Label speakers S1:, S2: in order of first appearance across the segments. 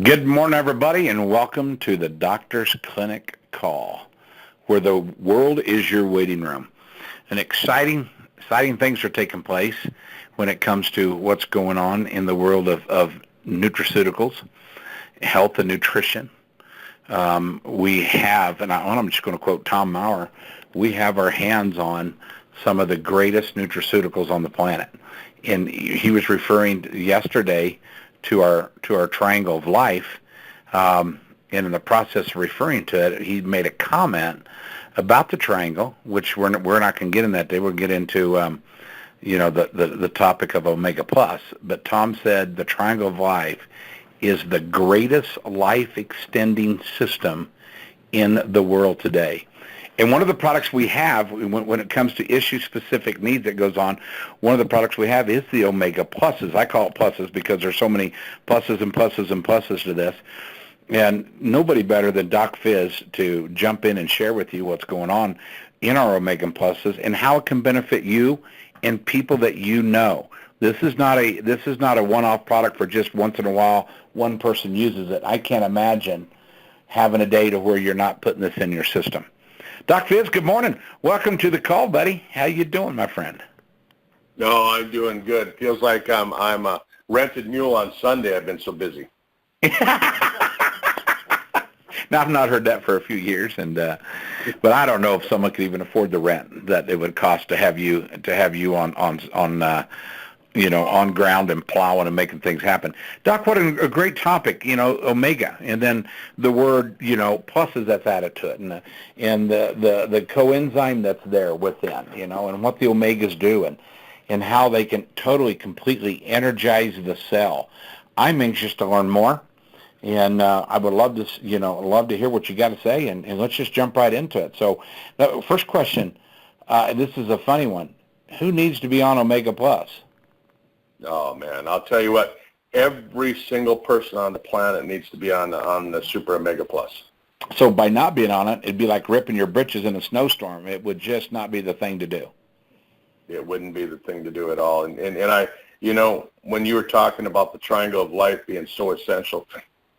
S1: Good morning, everybody, and welcome to the Doctor's Clinic Call, where the world is your waiting room. And exciting things are taking place when it comes to what's going on in the world of nutraceuticals, health and nutrition. We have, and I'm just going to quote Tom Maurer, we have our hands on some of the greatest nutraceuticals on the planet. And he was referring yesterday to our triangle of life, and in the process of referring to it, he made a comment about the triangle, which we're not going to get in that day. We'll get into the topic of Omega Plus. But Tom said the triangle of life is the greatest life extending system in the world today. And one of the products we have, when it comes to issue-specific needs that goes on, one of the products we have is the Omega Pluses. I call it pluses because there's so many pluses and pluses and pluses to this. And nobody better than Doc Fizz to jump in and share with you what's going on in our Omega Pluses and how it can benefit you and people that you know. This is not a one-off product for just once in a while one person uses it. I can't imagine having a day to where you're not putting this in your system. Doc Fizz, good morning. Welcome to the call, buddy. How you doing, my friend?
S2: No, I'm doing good. It feels like I'm a rented mule on Sunday. I've been so busy.
S1: Now, I've not heard that for a few years, and but I don't know if someone could even afford the rent that it would cost to have you on ground and plowing and making things happen. Doc, what a great topic, Omega, and then the word, pluses that's added to it, and the coenzyme that's there within, and what the Omegas do, and how they can totally, completely energize the cell. I'm anxious to learn more, and I would love to hear what you got to say, and let's just jump right into it. So, the first question, this is a funny one. Who needs to be on Omega Plus?
S2: Oh, man, I'll tell you what, every single person on the planet needs to be on the SupraOmega Plus.
S1: So by not being on it, it'd be like ripping your britches in a snowstorm. It would just not be the thing to do.
S2: It wouldn't be the thing to do at all. And I, when you were talking about the triangle of life being so essential,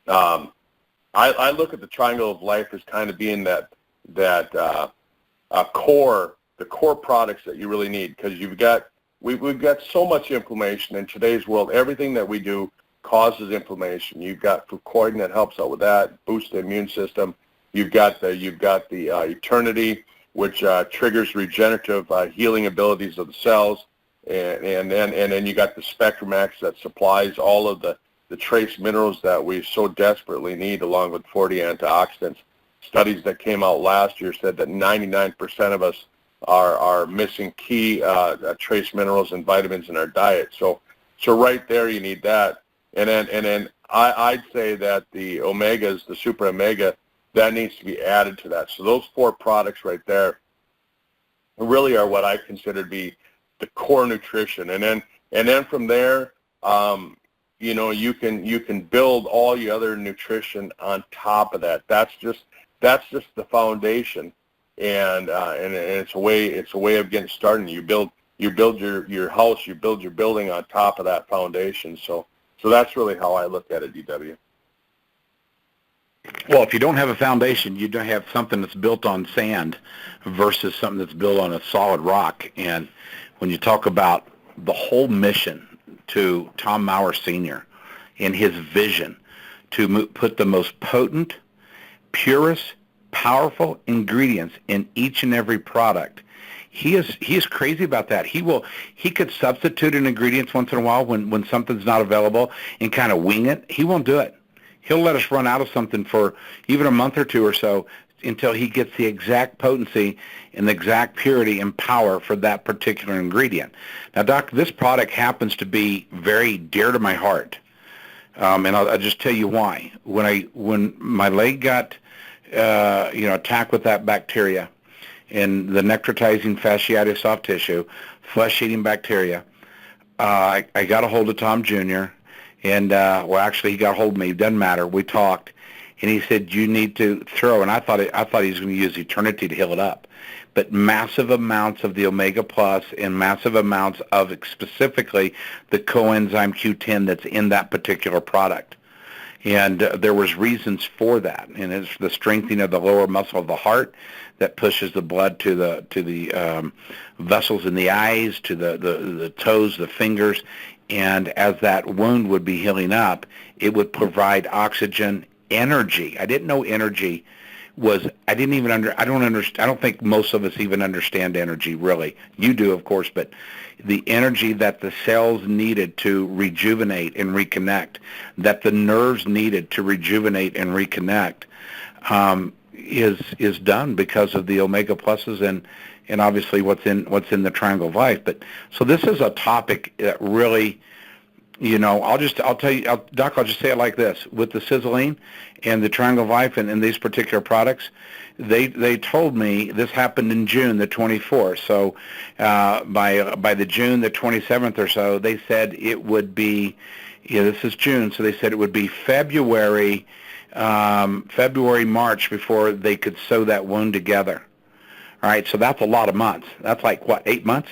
S2: I look at the triangle of life as kind of being the core products that you really need, because We've got so much inflammation in today's world. Everything that we do causes inflammation. You've got fucoidan that helps out with that, boosts the immune system. You've got the Eternity, which triggers regenerative healing abilities of the cells, and then you got the Spectrum X that supplies all of the trace minerals that we so desperately need, along with 40 antioxidants. Studies that came out last year said that 99% of us are missing key trace minerals and vitamins in our diet. So right there you need that. And then I'd say that the Omegas, the Super Omega, that needs to be added to that. So those four products right there really are what I consider to be the core nutrition. And then from there, you can build all your other nutrition on top of that. That's just the foundation. And it's a way of getting started. You build your house, you build your building on top of that foundation. So that's really how I look at it, DW.
S1: Well, if you don't have a foundation, you don't have something that's built on sand versus something that's built on a solid rock. And when you talk about the whole mission to Tom Maurer Sr. and his vision to put the most potent, purest, powerful ingredients in each and every product. He is crazy about that. He could substitute an ingredients once in a while when something's not available and kind of wing it. He won't do it. He'll let us run out of something for even a month or two or so until he gets the exact potency and the exact purity and power for that particular ingredient. Now, Doc, this product happens to be very dear to my heart, and I'll just tell you why. When my leg got attacked with that bacteria in the necrotizing fasciitis soft tissue, flesh-eating bacteria, I got a hold of Tom Jr., and, actually he got a hold of me. It doesn't matter. We talked, and he said, you need to throw, and I thought he was going to use Eternity to heal it up, but massive amounts of the Omega Plus and massive amounts of specifically the coenzyme Q10 that's in that particular product. And there was reasons for that, and it's the strengthening of the lower muscle of the heart that pushes the blood to the vessels in the eyes, to the toes, the fingers, and as that wound would be healing up, it would provide oxygen, energy. I didn't know energy was. I didn't even I don't understand. I don't think most of us even understand energy really. You do, of course, but the energy that the cells needed to rejuvenate and reconnect, that the nerves needed to rejuvenate and reconnect, is done because of the omega pluses and obviously what's in the Triangle of Life. But so this is a topic that really, I'll tell you, Doc, I'll just say it like this: with the Siseline and the Triangle of Life and these particular products, they told me this happened in June the 24th. So by the June the 27th or so, they said it would be, this is June, so they said it would be February, March before they could sew that wound together. All right, so that's a lot of months. That's like, what, 8 months?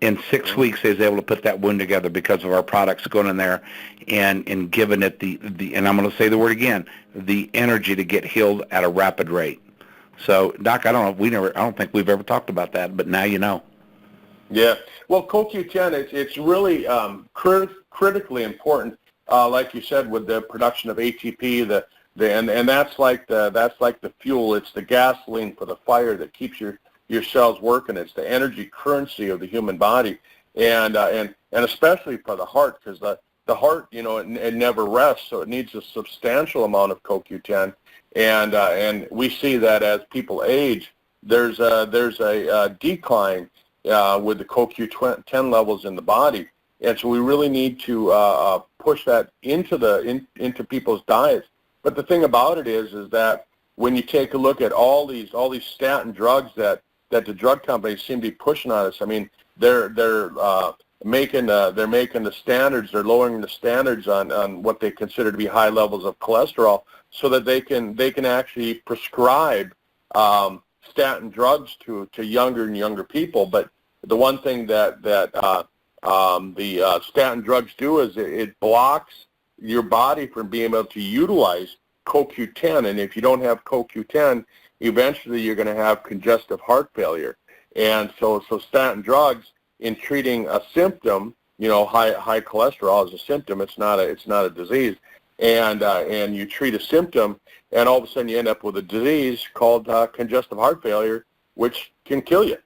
S1: In 6 weeks, they was able to put that wound together because of our products going in there and giving it the and I'm going to say the word again, the energy to get healed at a rapid rate. So, Doc, I don't know, I don't think we've ever talked about that, but now you know.
S2: Yeah. Well, CoQ10, it's really critically important, like you said, with the production of ATP, and that's like the fuel. It's the gasoline for the fire that keeps your cells working. It's the energy currency of the human body, and especially for the heart, because the heart, it never rests, so it needs a substantial amount of CoQ10, and we see that as people age, there's a decline with the CoQ10 levels in the body, and so we really need to push that into people's diets. But the thing about it is that when you take a look at all these statin drugs that the drug companies seem to be pushing on us, I mean, they're making the standards, they're lowering the standards on what they consider to be high levels of cholesterol, so that they can actually prescribe statin drugs to younger and younger people. But the one thing that the statin drugs do is it blocks your body from being able to utilize CoQ10, and if you don't have CoQ10, eventually you're going to have congestive heart failure. And so statin drugs, in treating a symptom, high cholesterol is a symptom. It's not a disease. And you treat a symptom, and all of a sudden you end up with a disease called congestive heart failure, which can kill you.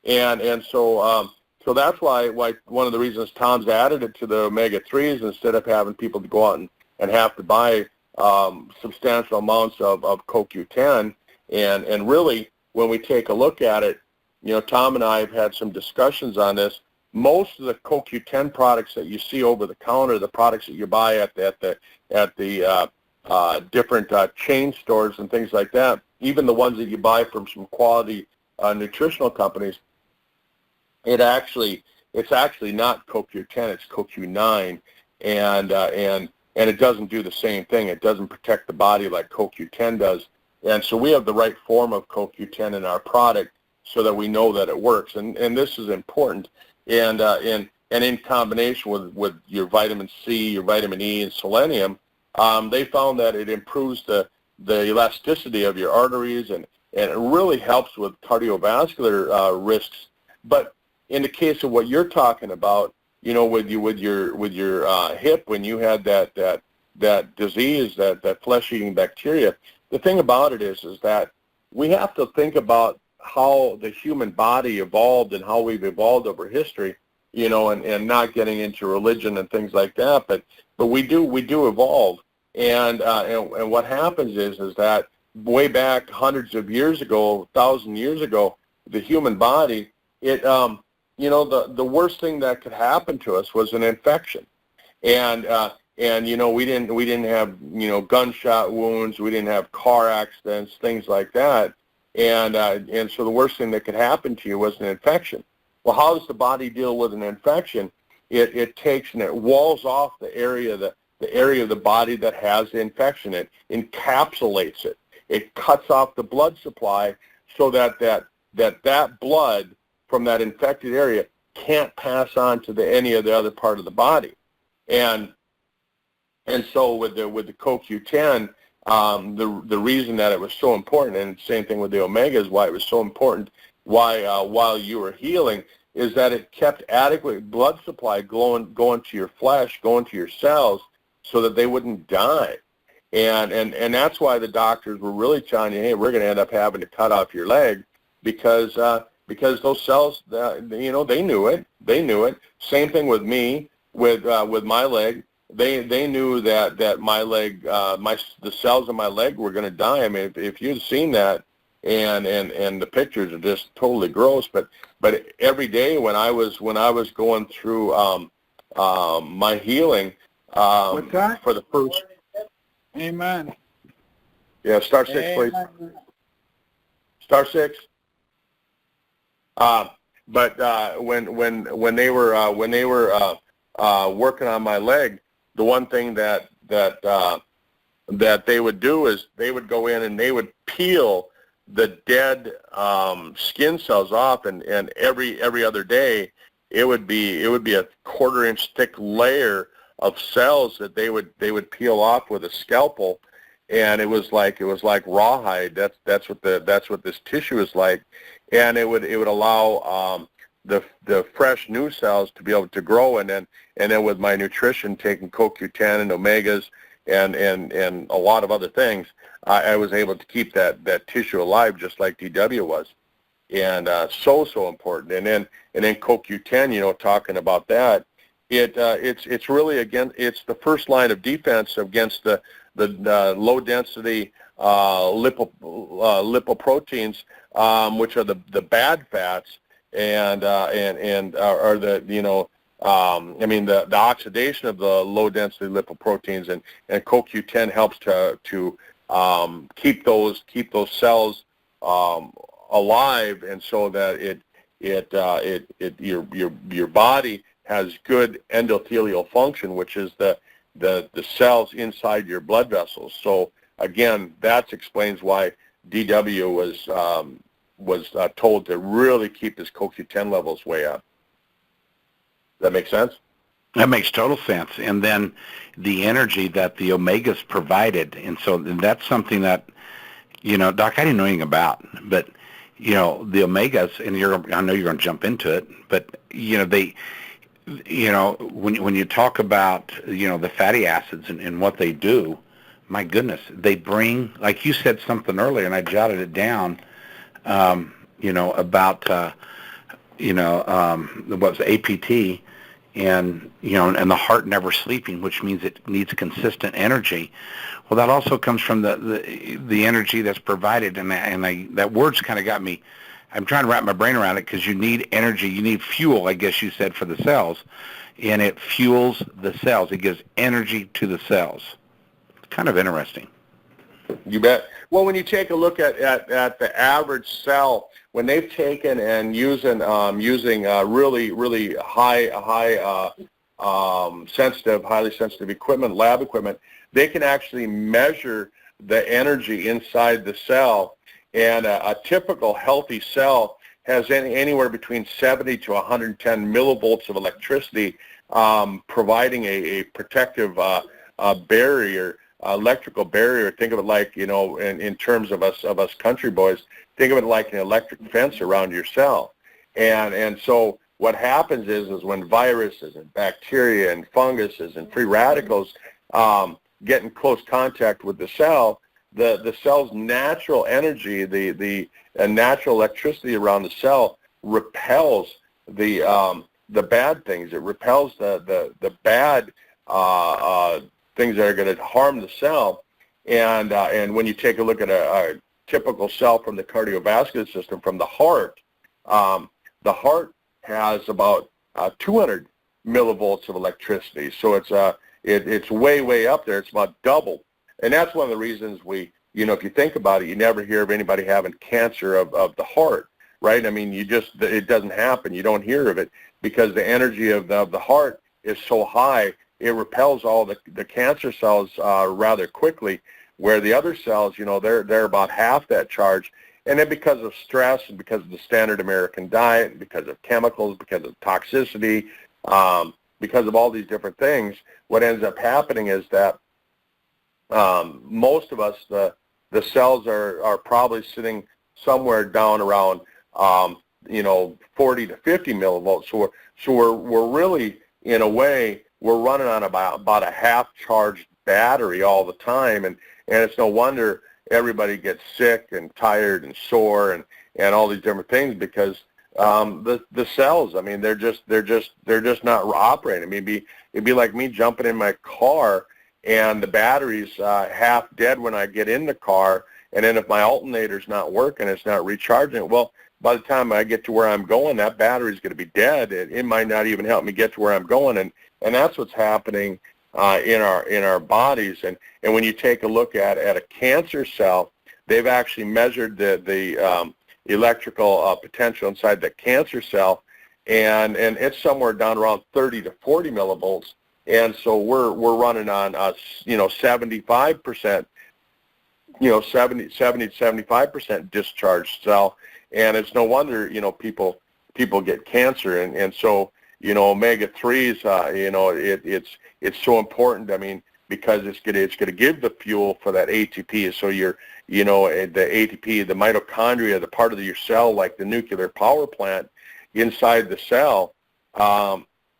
S2: And so that's why one of the reasons Tom's added it to the omega-3s instead of having people to go out and have to buy substantial amounts of CoQ10. And really, when we take a look at it, Tom and I have had some discussions on this. Most of the CoQ10 products that you see over the counter, the products that you buy at the different chain stores and things like that, even the ones that you buy from some quality nutritional companies, it's actually not CoQ10, it's CoQ9, and it doesn't do the same thing. It doesn't protect the body like CoQ10 does. And so we have the right form of CoQ10 in our product so that we know that it works. And this is important. And in combination with your vitamin C, your vitamin E, and selenium, they found that it improves the elasticity of your arteries, and it really helps with cardiovascular risks. But in the case of what you're talking about, with your hip, when you had that disease, that flesh-eating bacteria, the thing about it is that we have to think about how the human body evolved and how we've evolved over history, and not getting into religion and things like that, but we do evolve, and what happens is that way back hundreds of years ago, 1,000 years ago, the human body, the worst thing that could happen to us was an infection, and we didn't have gunshot wounds, we didn't have car accidents, things like that, and so the worst thing that could happen to you was an infection. Well, how does the body deal with an infection? It takes and it walls off the area of the body that has the infection. It encapsulates it. It cuts off the blood supply so that blood from that infected area can't pass on to any of the other part of the body. And And so with the CoQ10, the reason that it was so important, and same thing with the omegas, why it was so important, why while you were healing, is that it kept adequate blood supply going to your flesh, going to your cells, so that they wouldn't die. And that's why the doctors were really telling you, hey, we're going to end up having to cut off your leg, because those cells, they knew it. They knew it. Same thing with me, with my leg. They knew that my leg, the cells in my leg were going to die. I mean, if you'd seen that, and the pictures are just totally gross. But every day when I was going through my healing,
S3: What's that?
S2: for the first.
S3: Amen.
S2: Yeah, star 6, please. Star 6. But when they were working on my leg, the one thing that they would do is they would go in and they would peel the dead skin cells off, and every other day it would be a 1/4 inch thick layer of cells that they would peel off with a scalpel, and it was like rawhide. That's what this tissue is like, and it would allow the fresh new cells to be able to grow, and then with my nutrition, taking CoQ10 and omegas and a lot of other things, I was able to keep that tissue alive, just like DW was, and so important. And then CoQ10, talking about that, it's really it's the first line of defense against the low density lipoproteins, which are the bad fats, and are the the oxidation of the low density lipoproteins, and CoQ10 helps to keep those cells alive, and so that your body has good endothelial function, which is the cells inside your blood vessels. So again, that explains why DW was told to really keep his CoQ10 levels way up. Does that make sense?
S1: That makes total sense. And then the energy that the omegas provided, and so that's something that, Doc, I didn't know anything about, but the omegas, and I know you're going to jump into it, but they, when you talk about the fatty acids and what they do, my goodness, they bring, like you said something earlier, and I jotted it down, about what was APT, and and the heart never sleeping, which means it needs consistent energy. Well, that also comes from the energy that's provided, and that word's kind of got me. I'm trying to wrap my brain around it, because you need energy, you need fuel, I guess you said, for the cells, and it fuels the cells. It gives energy to the cells. It's kind of interesting.
S2: You bet. Well, when you take a look at the average cell, when they've taken and using really highly sensitive equipment, lab equipment, they can actually measure the energy inside the cell. And a typical healthy cell has anywhere between 70 to 110 millivolts of electricity, providing a protective barrier. Electrical barrier. Think of it like, in terms of us country boys, think of it like an electric fence around your cell. And so what happens is when viruses and bacteria and funguses and free radicals get in close contact with the cell, the cell's natural energy, the natural electricity around the cell repels the bad things. It repels the bad things that are going to harm the cell. And when you take a look at a typical cell from the cardiovascular system, from the heart has about 200 millivolts of electricity. So it's way up there. It's about double. And that's one of the reasons if you think about it, you never hear of anybody having cancer of the heart, right? I mean, it doesn't happen. You don't hear of it, because the energy of the heart is so high, it repels all the cancer cells rather quickly, where the other cells, they're about half that charge. And then because of stress, and because of the standard American diet, and because of chemicals, because of toxicity, because of all these different things, what ends up happening is that most of us, the cells are probably sitting somewhere down around 40 to 50 millivolts. So we're really, in a way, we're running on about a half-charged battery all the time, and it's no wonder everybody gets sick and tired and sore and all these different things, because the cells, I mean, they're just not operating. I mean, it'd be like me jumping in my car and the battery's half dead when I get in the car, and then if my alternator's not working, it's not recharging. Well, by the time I get to where I'm going, that battery's going to be dead. It might not even help me get to where I'm going, and that's what's happening in our bodies. And when you take a look at a cancer cell, they've actually measured the electrical potential inside the cancer cell, and it's somewhere down around 30 to 40 millivolts. And so we're running on 75%, 70 to 75% discharged cell, and it's no wonder people get cancer. And so omega-3s, it's so important. I mean, because it's gonna give the fuel for that ATP. So the ATP, the mitochondria, the part of your cell, like the nuclear power plant inside the cell,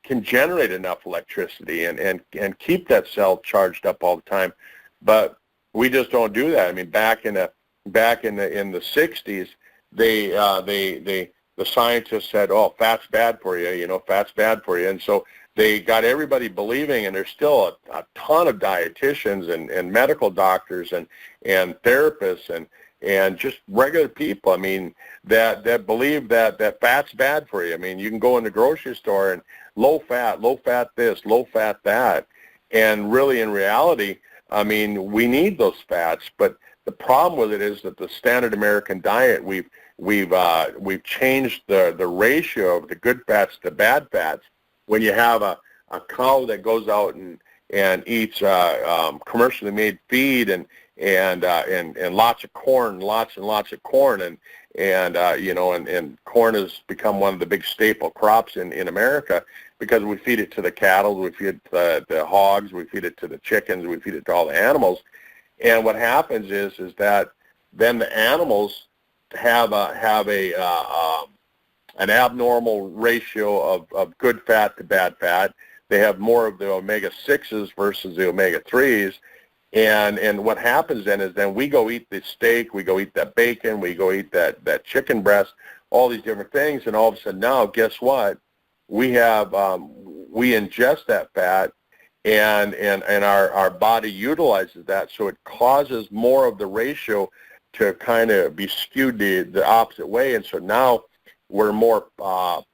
S2: can generate enough electricity and keep that cell charged up all the time. But we just don't do that. I mean, back in the 60s, the scientists said, "Oh, fat's bad for you. Fat's bad for you," and so they got everybody believing, and there's still a ton of dietitians and medical doctors and therapists and just regular people, I mean, that believe that fat's bad for you. I mean, you can go in the grocery store and low fat this, low fat that, and really in reality, I mean, we need those fats, but the problem with it is that the standard American diet, we've changed the ratio of the good fats to bad fats. When you have a cow that goes out and eats commercially made feed and lots of corn, lots and lots of corn, and corn has become one of the big staple crops in America, because we feed it to the cattle, we feed it to the hogs, we feed it to the chickens, we feed it to all the animals. And what happens is that then the animals have an abnormal ratio of good fat to bad fat. They have more of the omega-6s versus the omega-3s. And what happens then is we go eat the steak, we go eat that bacon, we go eat that chicken breast, all these different things, and all of a sudden now, guess what? We have we ingest that fat, and our body utilizes that, so it causes more of the ratio to kind of be skewed the opposite way, and so now we're more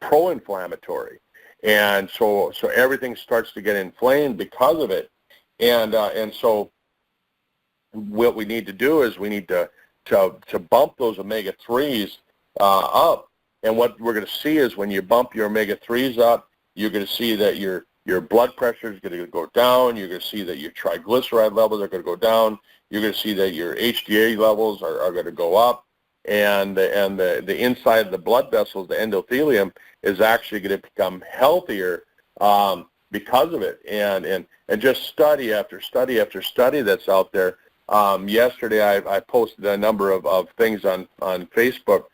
S2: pro-inflammatory, and so everything starts to get inflamed because of it, and so what we need to do is we need to bump those omega-3s up. And what we're going to see is when you bump your omega-3s up, you're going to see that your blood pressure is going to go down. You're going to see that your triglyceride levels are going to go down. You're going to see that your HDA levels are going to go up. And the inside of the blood vessels, the endothelium, is actually going to become healthier because of it. And just study after study after study that's out there. Yesterday I posted a number of things on Facebook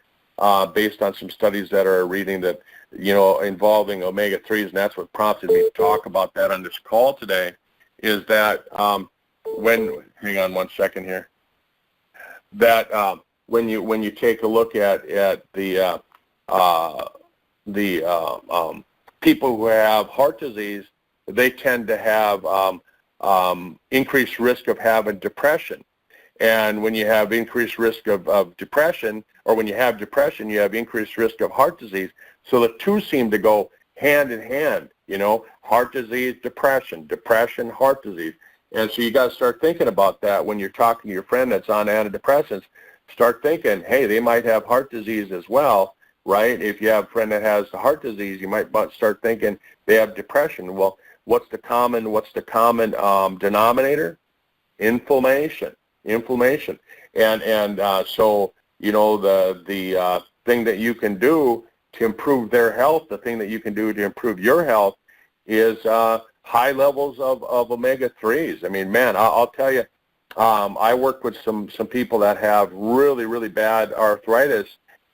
S2: based on some studies that are reading that, involving omega-3s, and that's what prompted me to talk about that on this call today, is that hang on one second here, that when you take a look at the people who have heart disease, they tend to have increased risk of having depression. And when you have increased risk of depression, or when you have depression, you have increased risk of heart disease. So the two seem to go hand in hand, heart disease, depression, heart disease. And so you got to start thinking about that when you're talking to your friend that's on antidepressants. Start thinking, hey, they might have heart disease as well, right? If you have a friend that has the heart disease, you might start thinking they have depression. Well, what's the common denominator? Inflammation. And so the thing that you can do to improve their health, the thing that you can do to improve your health, is high levels of omega-3s. I mean, man, I'll tell you, I work with some people that have really, really bad arthritis,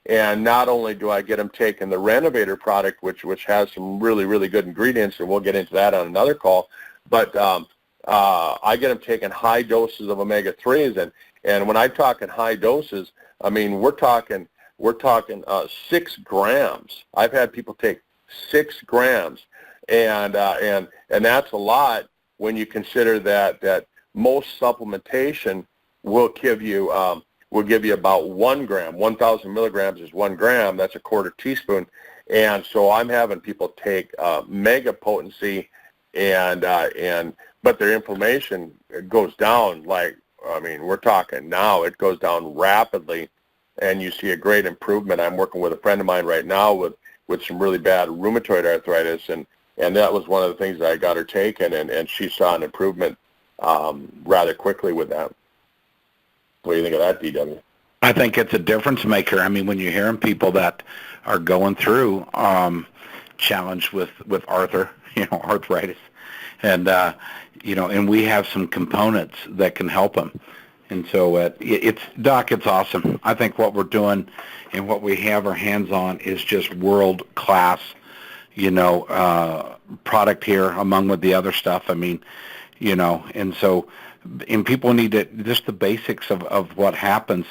S2: and not only do I get them taking the Renovator product, which has some really, really good ingredients, and we'll get into that on another call, but I get them taking high doses of omega-3s, and when I talk in high doses, I mean we're talking 6 grams. I've had people take 6 grams, and that's a lot when you consider that most supplementation will give you about 1 gram. 1,000 milligrams is 1 gram. That's a quarter teaspoon. And so I'm having people take mega potency, but their inflammation goes down we're talking now. It goes down rapidly, and you see a great improvement. I'm working with a friend of mine right now with some really bad rheumatoid arthritis, and that was one of the things that I got her taken, and she saw an improvement rather quickly with that. What do you think of that, DW?
S1: I think it's a difference maker. I mean, when you're hearing people that are going through challenged with arthritis, and and we have some components that can help them. And so it's awesome. I think what we're doing and what we have our hands on is just world class, product here among with the other stuff. I mean, and so, and people need to, just the basics of what happens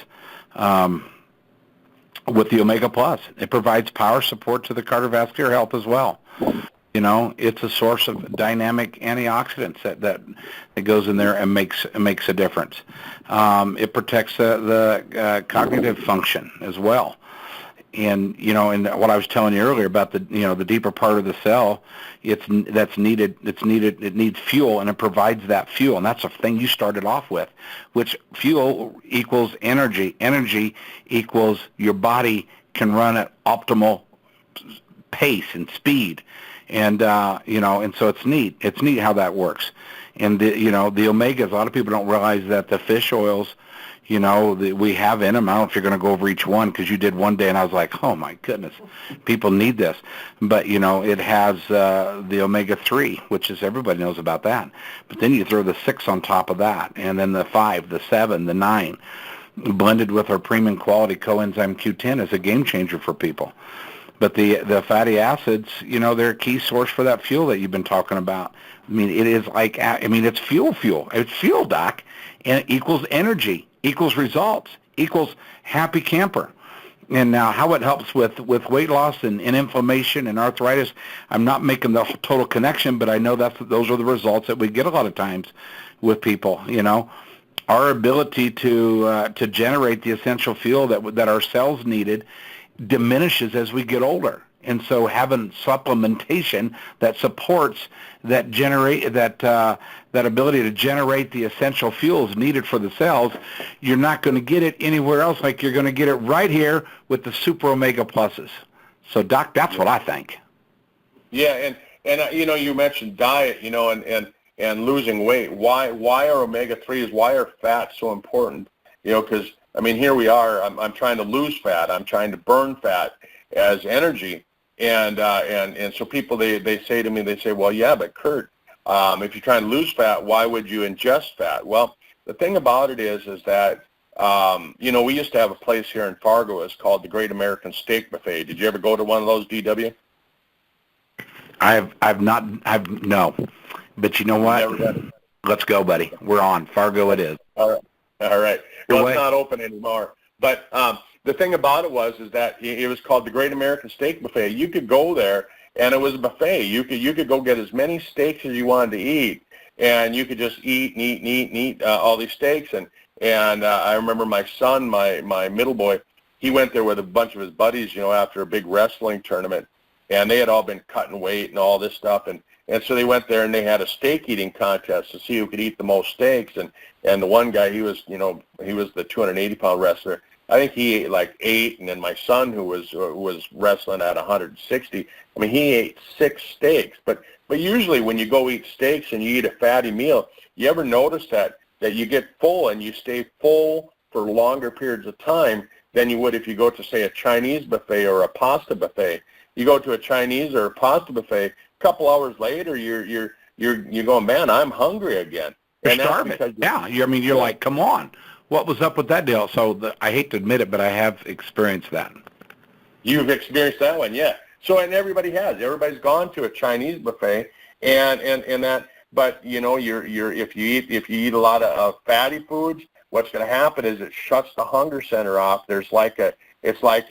S1: with the Omega Plus. It provides power support to the cardiovascular health as well. It's a source of dynamic antioxidants that goes in there and makes a difference. It protects the cognitive function as well. And and what I was telling you earlier about the the deeper part of the cell, it needs fuel, and it provides that fuel, and that's a thing you started off with, which fuel equals energy. Energy equals your body can run at optimal pace and speed, and and so it's neat. It's neat how that works. And the omegas, a lot of people don't realize that the fish oils, we have in them. I don't know if you're going to go over each one, because you did one day, and I was like, oh my goodness, people need this. But it has the omega-3, which is, everybody knows about that. But then you throw the 6 on top of that, and then the 5, the 7, the 9, blended with our premium quality coenzyme Q10 is a game changer for people. But the fatty acids, they're a key source for that fuel that you've been talking about. I mean, it is it's fuel. It's fuel, Doc, and it equals energy, equals results, equals happy camper. And now how it helps with weight loss and inflammation and arthritis, I'm not making the total connection, but I know those are the results that we get a lot of times with people, Our ability to generate the essential fuel that our cells needed diminishes as we get older. And so having supplementation that supports that ability to generate the essential fuels needed for the cells, you're not going to get it anywhere else like you're going to get it right here with the SupraOmega Pluses. So, Doc, that's what I think.
S2: Yeah, and you mentioned diet, and losing weight. Why are omega-3s, why are fats so important? Because, here we are, I'm trying to lose fat, I'm trying to burn fat as energy. And so people, they say to me, well, yeah, but Kurt, if you're trying to lose fat, why would you ingest fat? Well, the thing about it is that, we used to have a place here in Fargo. It's called the Great American Steak Buffet. Did you ever go to one of those, DW?
S1: No. But you know what? Let's go, buddy. We're on. Fargo it is.
S2: All right. Well, it's not open anymore. But the thing about it is that it was called the Great American Steak Buffet. You could go there, and it was a buffet. You could go get as many steaks as you wanted to eat, and you could just eat all these steaks. And I remember my son, my middle boy, he went there with a bunch of his buddies, after a big wrestling tournament, and they had all been cutting weight and all this stuff, and so they went there and they had a steak eating contest to see who could eat the most steaks, and the one guy, he was the 280-pound wrestler. I think he ate like 8, and then my son, who was wrestling at 160, he ate 6 steaks. But usually when you go eat steaks and you eat a fatty meal, you ever notice that you get full and you stay full for longer periods of time than you would if you go to, say, a Chinese buffet or a pasta buffet. You go to a Chinese or a pasta buffet, couple hours later, you're going, man, I'm hungry again.
S1: You're
S2: And that's
S1: starving.
S2: because
S1: Yeah. You're like, come on. What was up with that deal? So I hate to admit it, but I have experienced that.
S2: You've experienced that one, yeah. So, and everybody has. Everybody's gone to a Chinese buffet, and that. But if you eat a lot of fatty foods, what's going to happen is it shuts the hunger center off. It's like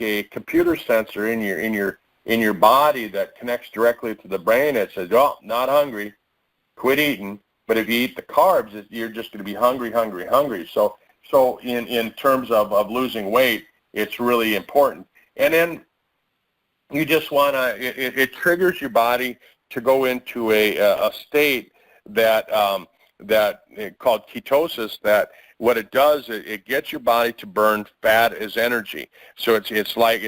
S2: a computer sensor in your body that connects directly to the brain. It says, "Oh, not hungry, quit eating." But if you eat the carbs, you're just going to be hungry. So in terms of losing weight, it's really important. And then you just want to, it triggers your body to go into a state that called ketosis, that what it does, it gets your body to burn fat as energy. So it's like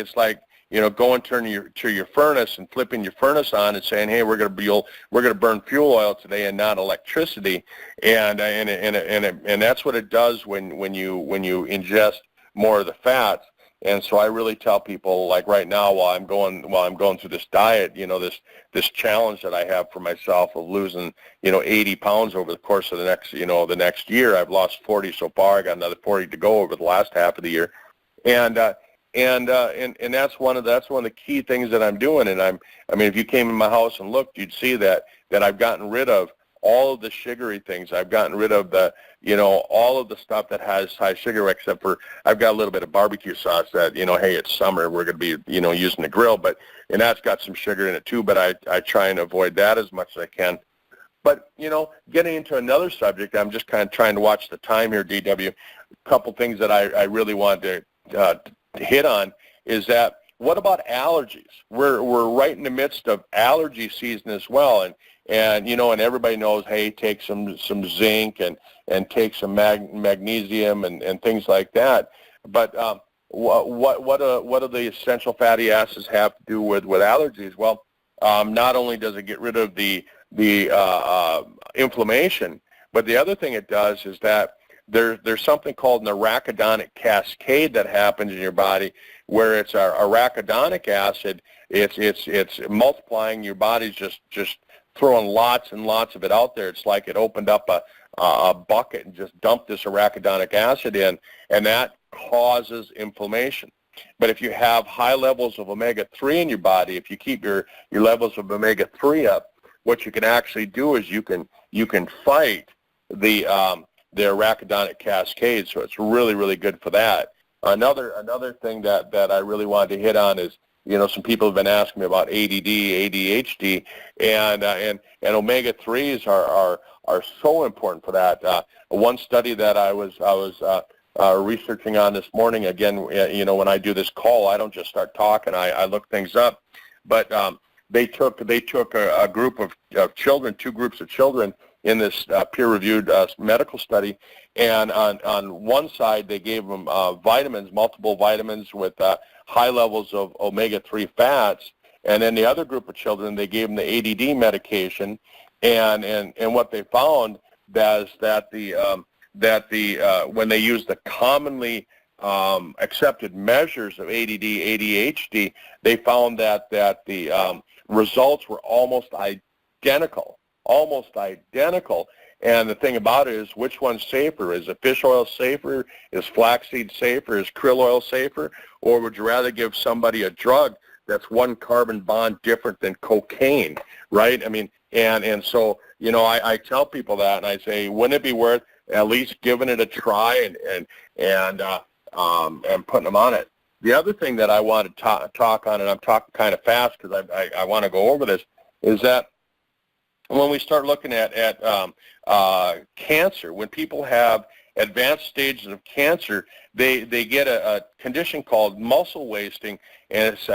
S2: going to your furnace and flipping your furnace on and saying, hey, we're going to burn fuel oil today and not electricity, and that's what it does when you ingest more of the fats. And so I really tell people, like right now, while I'm going through this diet, this challenge that I have for myself of losing 80 pounds over the course of the next year. I've lost 40 so far. I got another 40 to go over the last half of the year, and that's one of the key things that I'm doing. And if you came in my house and looked, you'd see that I've gotten rid of all of the sugary things. I've gotten rid of all of the stuff that has high sugar, except for I've got a little bit of barbecue sauce that, hey, it's summer, we're going to be, using the grill, and that's got some sugar in it too, but I try and avoid that as much as I can. But, getting into another subject, I'm just kind of trying to watch the time here, DW. A couple things that I really wanted to hit on is that, what about allergies? We're right in the midst of allergy season as well, and everybody knows, hey, take some zinc and take some magnesium and things like that. But what do the essential fatty acids have to do with allergies? Well, not only does it get rid of the inflammation, but the other thing it does is that there's something called an arachidonic cascade that happens in your body, where it's arachidonic acid. It's multiplying. Your body's just throwing lots and lots of it out there. It's like it opened up a bucket and just dumped this arachidonic acid in, and that causes inflammation. But if you have high levels of omega-3 in your body, if you keep your levels of omega-3 up, what you can actually do is you can fight the arachidonic cascade. So it's really, really good for that. Another thing that I really wanted to hit on is, some people have been asking me about ADD, ADHD, and omega-3s are so important for that. One study that I was researching on this morning, again, when I do this call, I don't just start talking, I look things up, but they took a group of children, two groups of children in this peer-reviewed medical study, and on one side they gave them vitamins, multiple vitamins with high levels of omega-3 fats, and then the other group of children, they gave them the ADD medication, and what they found is that when they used the commonly accepted measures of ADD, ADHD, they found that the results were almost identical. And the thing about it is, which one's safer? Is fish oil safer? Is flaxseed safer? Is krill oil safer? Or would you rather give somebody a drug that's one carbon bond different than cocaine, right? And so, I tell people that, and I say, wouldn't it be worth at least giving it a try and putting them on it? The other thing that I want to talk on, and I'm talking kind of fast because I want to go over this, is that when we start looking at cancer, when people have advanced stages of cancer, they get a condition called muscle wasting, and it's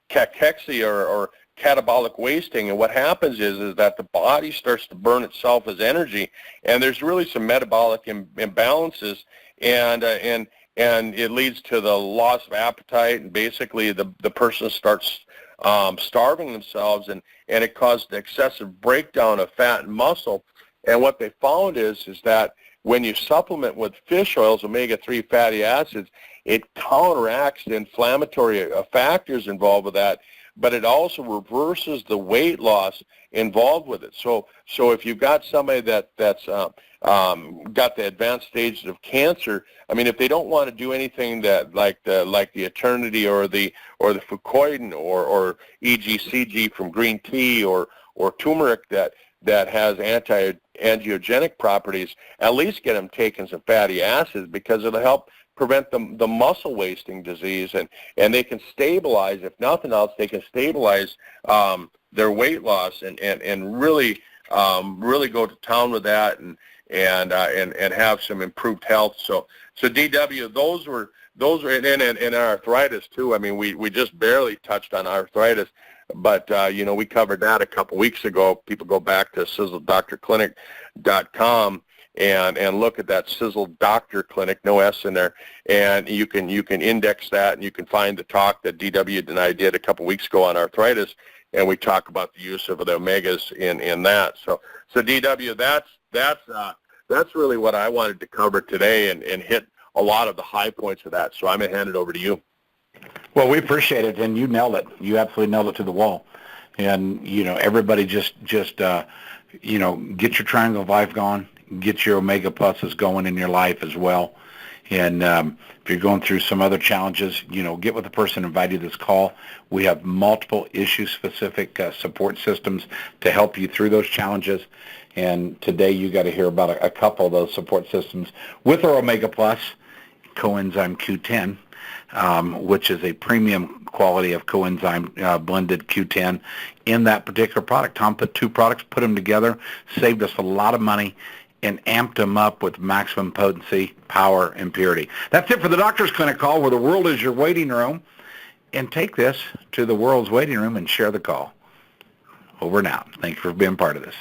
S2: cachexia or catabolic wasting. And what happens is that the body starts to burn itself as energy, and there's really some metabolic imbalances, and it leads to the loss of appetite, and basically the person starts starving themselves, and it caused excessive breakdown of fat and muscle. And what they found is that when you supplement with fish oils, omega-3 fatty acids, it counteracts the inflammatory factors involved with that, but it also reverses the weight loss involved with it. So if you've got somebody that's got the advanced stages of cancer, I mean, if they don't want to do anything that like the Eternity or the Fucoidan or EGCG from green tea or turmeric that has anti-angiogenic properties, at least get them taking some fatty acids, because it'll help prevent the muscle wasting disease, and they can stabilize, if nothing else, they can stabilize their weight loss and really go to town with that and have some improved health. So DW, those were and arthritis too. I mean, we just barely touched on arthritis, but we covered that a couple weeks ago. People go back to SiselDoctorClinic.com and look at that Sisel Doctor Clinic, no S in there, and you can index that, and you can find the talk that DW and I did a couple weeks ago on arthritis, and we talk about the use of the omegas in that. So DW, that's really what I wanted to cover today and hit a lot of the high points of that. So I'm going to hand it over to you.
S1: Well, we appreciate it, and you nailed it. You absolutely nailed it to the wall. And, everybody just get your Triangle of Life going, get your Omega Pluses going in your life as well. And if you're going through some other challenges, get with the person who invited this call. We have multiple issue-specific support systems to help you through those challenges. And today you got to hear about a couple of those support systems with our Omega Plus, coenzyme Q10, which is a premium quality of coenzyme blended Q10 in that particular product. Tom put two products, put them together, saved us a lot of money, and amped them up with maximum potency, power, and purity. That's it for the Doctor's Clinic call, where the world is your waiting room. And take this to the world's waiting room and share the call. Over and out. Thank you for being part of this.